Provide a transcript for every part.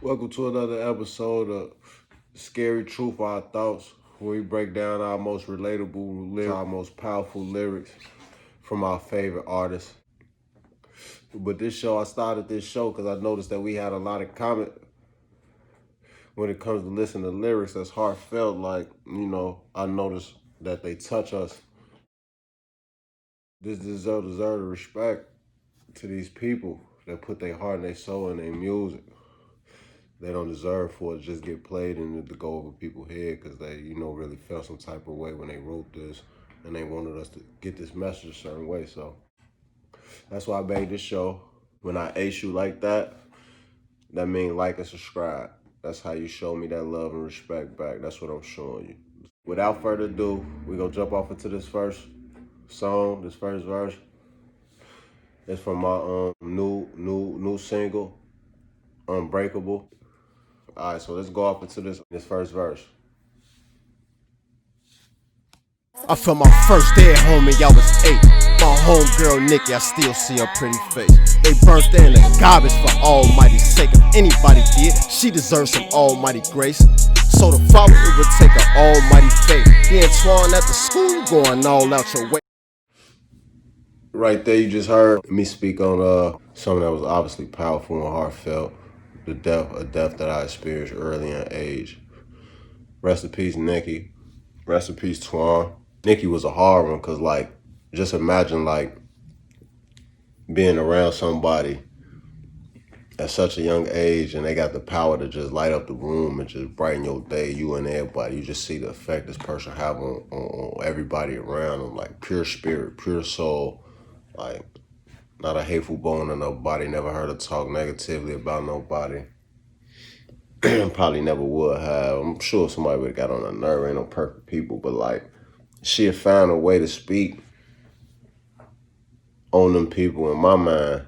Welcome to another episode of Scary Truth, Our Thoughts, where we break down our most relatable lyrics, our most powerful lyrics from our favorite artists. But I started this show because I noticed that we had a lot of comment when it comes to listening to lyrics that's heartfelt. I noticed that they touch us. This deserves the respect to these people that put their heart and their soul in their music. They don't deserve for it to just get played and to go over people's head because they, really felt some type of way when they wrote this and they wanted us to get this message a certain way. So that's why I made this show. When I ace you like that, that means like and subscribe. That's how you show me that love and respect back. That's what I'm showing you. Without further ado, we're going to jump off into this first song, this first verse. It's from my new single, Unbreakable. All right, so let's go off into this first verse. I felt my first day at home and y'all was 8. My homegirl Nikki, I still see her pretty face. They burnt her in the garbage for almighty's sake. If anybody did, she deserves some almighty grace. So to follow it would take an almighty faith. The Antoine at the school going all out your way. Right there, you just heard me speak on something that was obviously powerful and heartfelt. A death that I experienced early in age. Rest in peace, Nikki. Rest in peace, Twan. Nikki was a hard one because, just imagine, being around somebody at such a young age and they got the power to just light up the room and just brighten your day, you and everybody. You just see the effect this person have on everybody around them, like pure spirit, pure soul, like not a hateful bone in nobody, never heard her talk negatively about nobody. Probably never would have. I'm sure somebody would have got on her nerve. Ain't no perfect people, but she had found a way to speak on them people in my mind,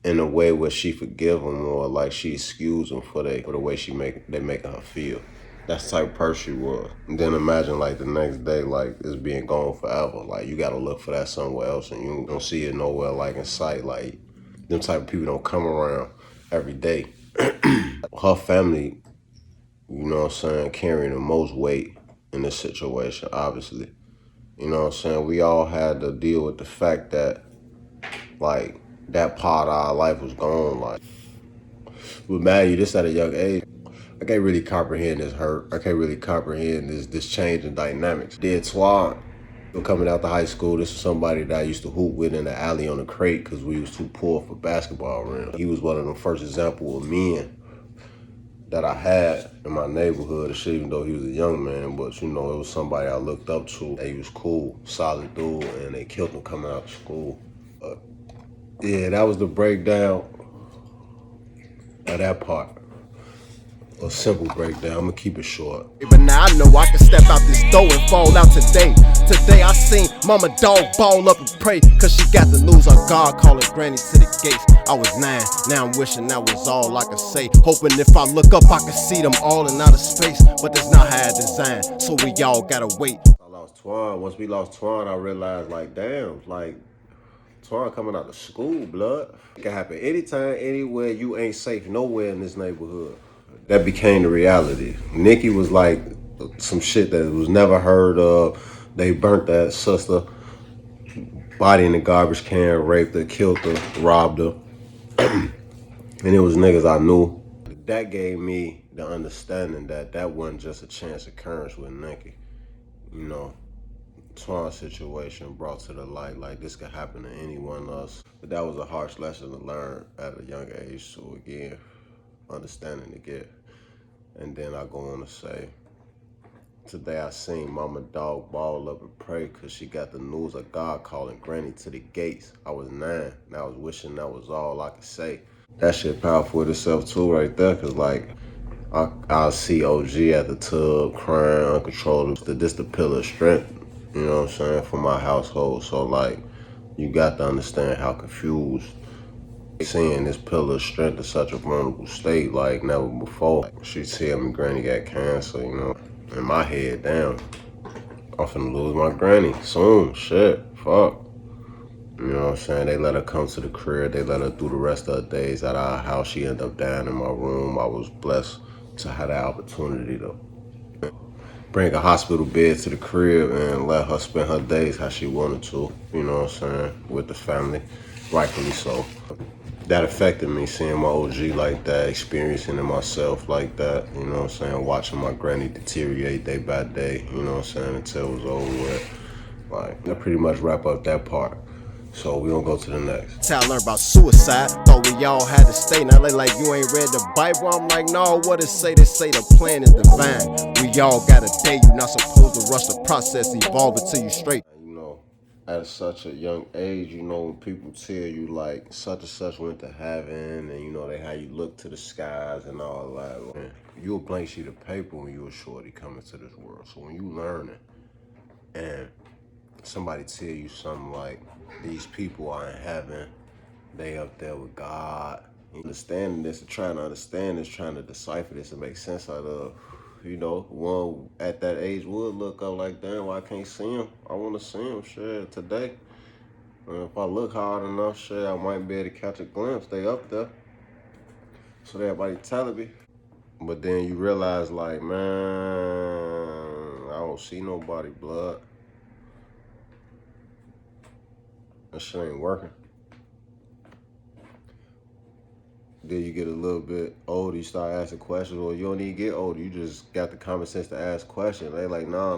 in a way where she forgive them or she excuse them for the way they making her feel. That's the type of person she was. And then imagine the next day, it's being gone forever. You gotta look for that somewhere else and you don't see it nowhere in sight. Them type of people don't come around every day. Her family, you know what I'm saying, carrying the most weight in this situation, obviously. You know what I'm saying? We all had to deal with the fact that, that part of our life was gone. But man, you just at a young age, I can't really comprehend this hurt. I can't really comprehend this change in dynamics. Dead Swad, coming out to high school, this was somebody that I used to hoop with in the alley on the crate because we was too poor for basketball rims. He was one of the first examples of men that I had in my neighborhood, even though he was a young man, but it was somebody I looked up to. He was cool, solid dude, and they killed him coming out of school. Yeah, that was the breakdown of that part. A simple breakdown, I'm gonna keep it short. But now I know I can step out this door and fall out today. Today I seen mama dog ball up and pray, cause she got the news of God calling granny to the gates. I was 9, now I'm wishing that was all I could say. Hoping if I look up I can see them all in outer space. But that's not how I designed, so we all gotta wait. I lost Twan. Once we lost Twan, I realized damn, Twan coming out of school, blood. It can happen anytime, anywhere. You ain't safe nowhere in this neighborhood. That became the reality. Nikki was some shit that was never heard of. They burnt that sister, body in the garbage can, raped her, killed her, robbed her. And it was niggas I knew. That gave me the understanding that wasn't just a chance occurrence with Nikki. Twan's situation brought to the light this could happen to any one of us. But that was a harsh lesson to learn at a young age. So again, understanding to get. And then I go on to say, today I seen mama dog ball up and pray because she got the news of God calling granny to the gates. I was 9, and I was wishing that was all I could say. That shit powerful with itself too right there, because I'll see OG at the tub crying uncontrollably. This the pillar of strength, you know what I'm saying, for my household. So you got to understand how confused seeing this pillar of strength in such a vulnerable state never before. She tell me granny got cancer, in my head, damn, I'm finna lose my granny soon, shit, fuck. You know what I'm saying? They let her come to the crib. They let her do the rest of the days at our house. She ended up down in my room. I was blessed to have the opportunity to bring a hospital bed to the crib and let her spend her days how she wanted to. You know what I'm saying? With the family, rightfully so. That affected me, seeing my OG like that, experiencing it myself like that, you know what I'm saying, watching my granny deteriorate day by day, you know what I'm saying, until it was over with. Like, that pretty much wrap up that part. So we gonna go to the next. That's how I learned about suicide. Thought we all had to stay. Now they like, you ain't read the Bible. I'm like, no, what it say? They say the plan is divine. We all got a day. You not supposed to rush the process, evolve it till you straight. You know, at such a young age, you know, when people tell you like such and such went to heaven, and you know they how you look to the skies and all that. Man, you a blank sheet of paper when you a shorty coming to this world. So when you learning and somebody tell you something like these people are in heaven, they up there with God. Understanding this and trying to understand this, trying to decipher this and make sense out of, you know, one at that age would look up like, damn, why I can't see him? I want to see him, shit, today. And if I look hard enough, shit, I might be able to catch a glimpse. They up there. So everybody telling me. But then you realize, like, man, I don't see nobody, blood. That shit ain't working. Then you get a little bit older, you start asking questions, or you don't even get older. You just got the common sense to ask questions. They like, no,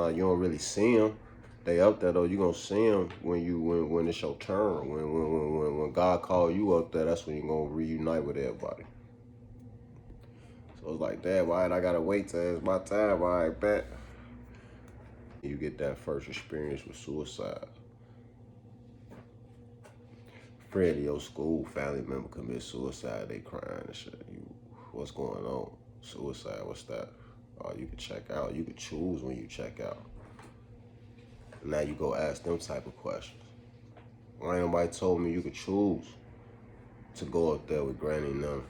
you don't really see them. They up there though. You gonna see them when it's your turn. When God call you up there, that's when you gonna reunite with everybody. So it's like, damn, all right, I gotta wait till it's my time. All right, bet. You get that first experience with suicide. Friend of your school, family member commit suicide, they crying and shit. What's going on? Suicide, what's that? Oh, you can check out. You can choose when you check out. Now you go ask them type of questions. Why nobody told me you could choose to go up there with Granny and them,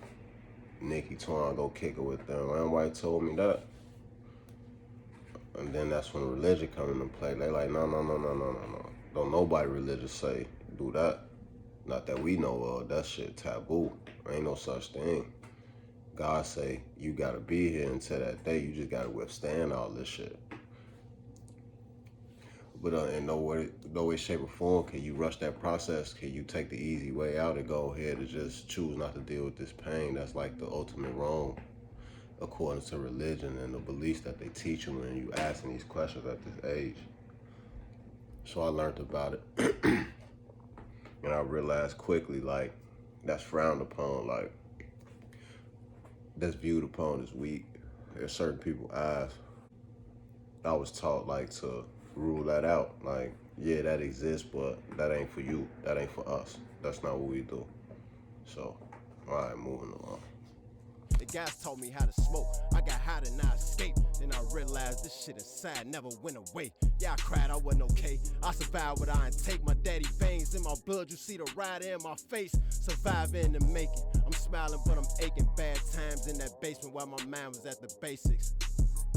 Nikki Twan, go kick it with them? Why nobody told me that? And then that's when religion come into play. They like, no. Don't nobody religious say do that. Not that we know of. That shit taboo. Ain't no such thing. God say you gotta be here until that day. You just gotta withstand all this shit. But in no way, shape, or form can you rush that process. Can you take the easy way out and go ahead and just choose not to deal with this pain? That's like the ultimate wrong, according to religion and the beliefs that they teach you when you asking these questions at this age. So I learned about it. And I realized quickly, like, that's frowned upon, like, that's viewed upon as weak. There's certain people's eyes. I was taught, like, to rule that out. Like, yeah, that exists, but that ain't for you. That ain't for us. That's not what we do. So, all right, moving along. The guys taught me how to smoke. I got high and I escaped. Then I realized this shit inside never went away. Yeah, I cried, I wasn't okay. I survived what I intake. My daddy veins in my blood. You see the rider in my face. Surviving and making. I'm smiling, but I'm aching. Bad times in that basement while my mind was at the basics.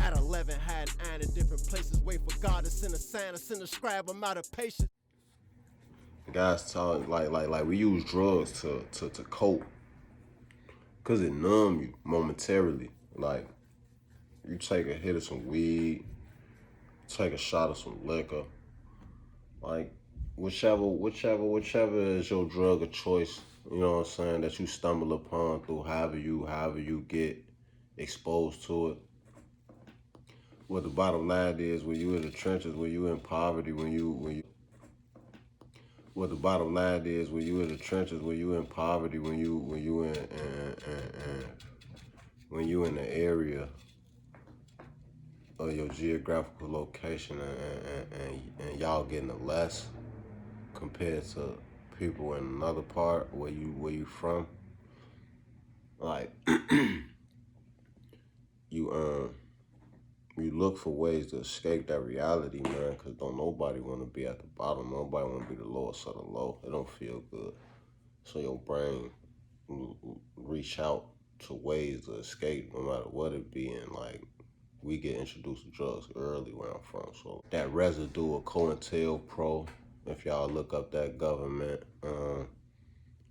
At 11, had iron in different places. Wait for God to send a sign, to send a scribe. I'm out of patience. The guys taught, like we use drugs to cope. Cause it numb you momentarily. Like, you take a hit of some weed, take a shot of some liquor. Like, whichever is your drug of choice, you know what I'm saying, that you stumble upon through however you get exposed to it. What the bottom line is, when you in the trenches, when you in poverty, what the bottom line is, when you in the trenches, when you in poverty, when you in the area of your geographical location, and y'all getting less compared to people in another part where you from, like, you look for ways to escape that reality, man, because don't nobody want to be at the bottom. Nobody want to be the lowest of the low. It don't feel good. So your brain reach out to ways to escape, no matter what it be. And like, we get introduced to drugs early where I'm from. So that residue of COINTELPRO If y'all look up that government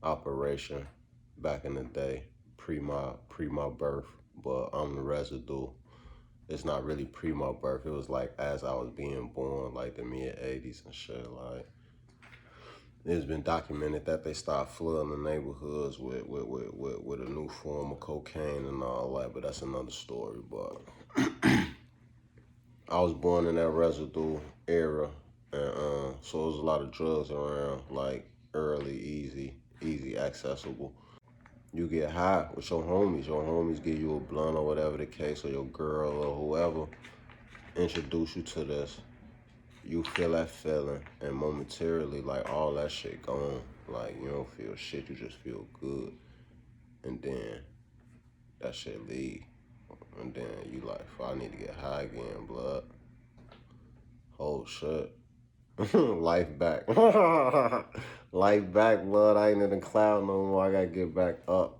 operation back in the day, pre my birth, but I'm the residue. It's not really pre my birth. It was like as I was being born, like the mid-80s and shit. Like it's been documented that they start flooding the neighborhoods with a new form of cocaine and all that, but that's another story. But I was born in that residue era, and so there was a lot of drugs around, like early, easy accessible. You get high with your homies. Your homies give you a blunt or whatever the case, or your girl or whoever introduce you to this. You feel that feeling, and momentarily, like all that shit gone. Like you don't feel shit, you just feel good, and then that shit leave, and then you like, I need to get high again, blood. Oh shit. Life back. Life back, blood. I ain't in the cloud no more. I gotta get back up.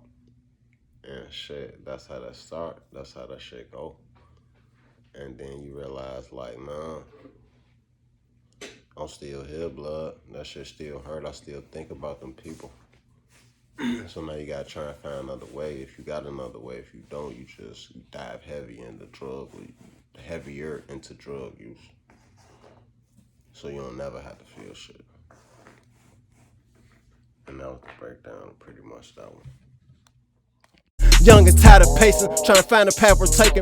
And shit, that's how that start. That's how that shit go. And then you realize, like, nah, I'm still here, blood. That shit still hurt. I still think about them people. So now you gotta try and find another way. If you got another way, if you don't, you just dive heavy into heavier into drug use. So you don't never have to feel shit. And that was the breakdown, pretty much that one. Young and tired of pacing, trying to find a path we're taking.